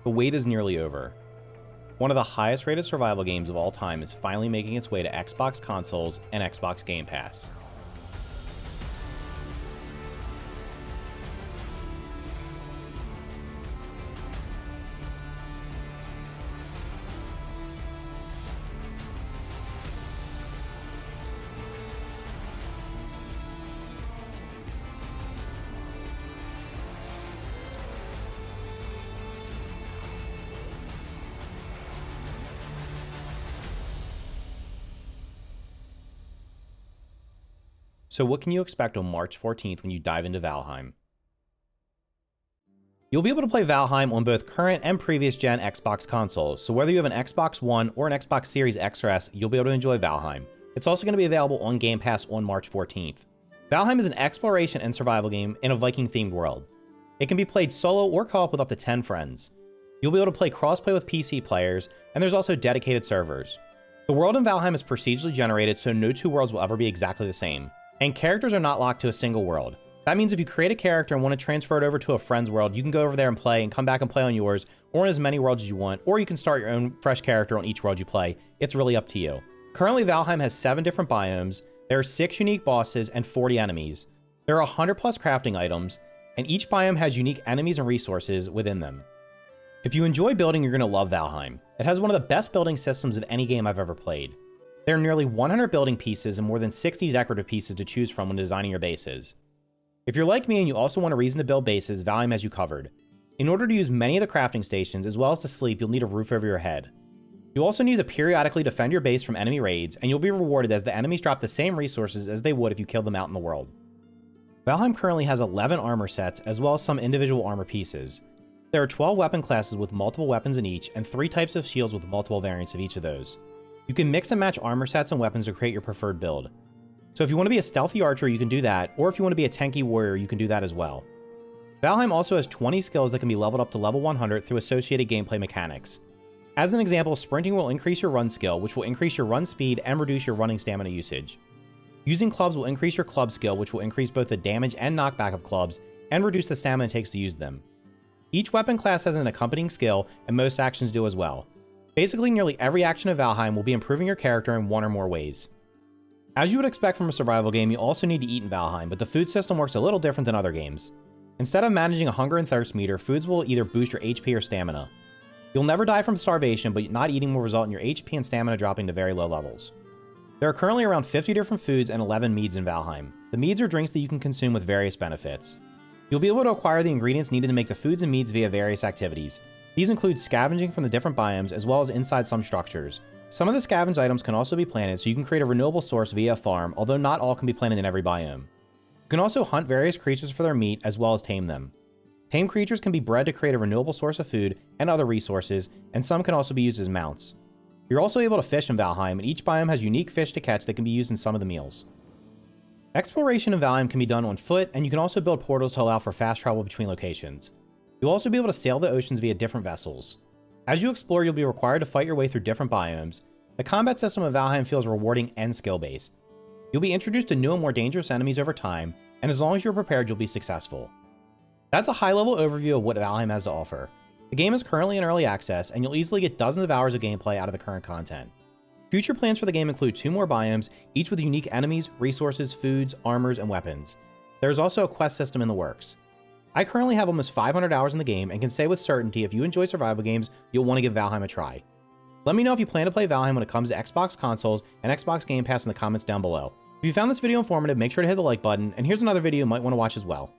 The wait is nearly over. One of the highest rated survival games of all time is finally making its way to Xbox consoles and Xbox Game Pass. So what can you expect on March 14th when you dive into Valheim? You'll be able to play Valheim on both current and previous gen Xbox consoles, so whether you have an Xbox One or an Xbox Series X or S, you'll be able to enjoy Valheim. It's also going to be available on Game Pass on March 14th. Valheim is an exploration and survival game in a Viking-themed world. It can be played solo or co-op with up to 10 friends. You'll be able to play crossplay with PC players, and there's also dedicated servers. The world in Valheim is procedurally generated, so no two worlds will ever be exactly the same. And characters are not locked to a single world. That means if you create a character and want to transfer it over to a friend's world, you can go over there and play and come back and play on yours, or in as many worlds as you want, or you can start your own fresh character on each world you play. It's really up to you. Currently, Valheim has 7 different biomes, there are 6 unique bosses and 40 enemies. There are 100 plus crafting items, and each biome has unique enemies and resources within them. If you enjoy building, you're going to love Valheim. It has one of the best building systems of any game I've ever played. There are nearly 100 building pieces and more than 60 decorative pieces to choose from when designing your bases. If you're like me and you also want a reason to build bases, Valheim has you covered. In order to use many of the crafting stations, as well as to sleep, you'll need a roof over your head. You also need to periodically defend your base from enemy raids, and you'll be rewarded as the enemies drop the same resources as they would if you killed them out in the world. Valheim currently has 11 armor sets, as well as some individual armor pieces. There are 12 weapon classes with multiple weapons in each, and 3 types of shields with multiple variants of each of those. You can mix and match armor sets and weapons to create your preferred build. So if you want to be a stealthy archer, you can do that, or if you want to be a tanky warrior, you can do that as well. Valheim also has 20 skills that can be leveled up to level 100 through associated gameplay mechanics. As an example, sprinting will increase your run skill, which will increase your run speed and reduce your running stamina usage. Using clubs will increase your club skill, which will increase both the damage and knockback of clubs, and reduce the stamina it takes to use them. Each weapon class has an accompanying skill, and most actions do as well. Basically, nearly every action of Valheim will be improving your character in one or more ways. As you would expect from a survival game, you also need to eat in Valheim, but the food system works a little different than other games. Instead of managing a hunger and thirst meter, foods will either boost your HP or stamina. You'll never die from starvation, but not eating will result in your HP and stamina dropping to very low levels. There are currently around 50 different foods and 11 meads in Valheim. The meads are drinks that you can consume with various benefits. You'll be able to acquire the ingredients needed to make the foods and meads via various activities. These include scavenging from the different biomes, as well as inside some structures. Some of the scavenged items can also be planted, so you can create a renewable source via a farm, although not all can be planted in every biome. You can also hunt various creatures for their meat, as well as tame them. Tame creatures can be bred to create a renewable source of food and other resources, and some can also be used as mounts. You're also able to fish in Valheim, and each biome has unique fish to catch that can be used in some of the meals. Exploration in Valheim can be done on foot, and you can also build portals to allow for fast travel between locations. You'll also be able to sail the oceans via different vessels. As you explore, you'll be required to fight your way through different biomes. The combat system of Valheim feels rewarding and skill-based. You'll be introduced to new and more dangerous enemies over time, and as long as you're prepared, you'll be successful. That's a high-level overview of what Valheim has to offer. The game is currently in early access, and you'll easily get dozens of hours of gameplay out of the current content. Future plans for the game include 2 more biomes, each with unique enemies, resources, foods, armors, and weapons. There is also a quest system in the works. I currently have almost 500 hours in the game and can say with certainty if you enjoy survival games, you'll want to give Valheim a try. Let me know if you plan to play Valheim when it comes to Xbox consoles and Xbox Game Pass in the comments down below. If you found this video informative, make sure to hit the like button, and here's another video you might want to watch as well.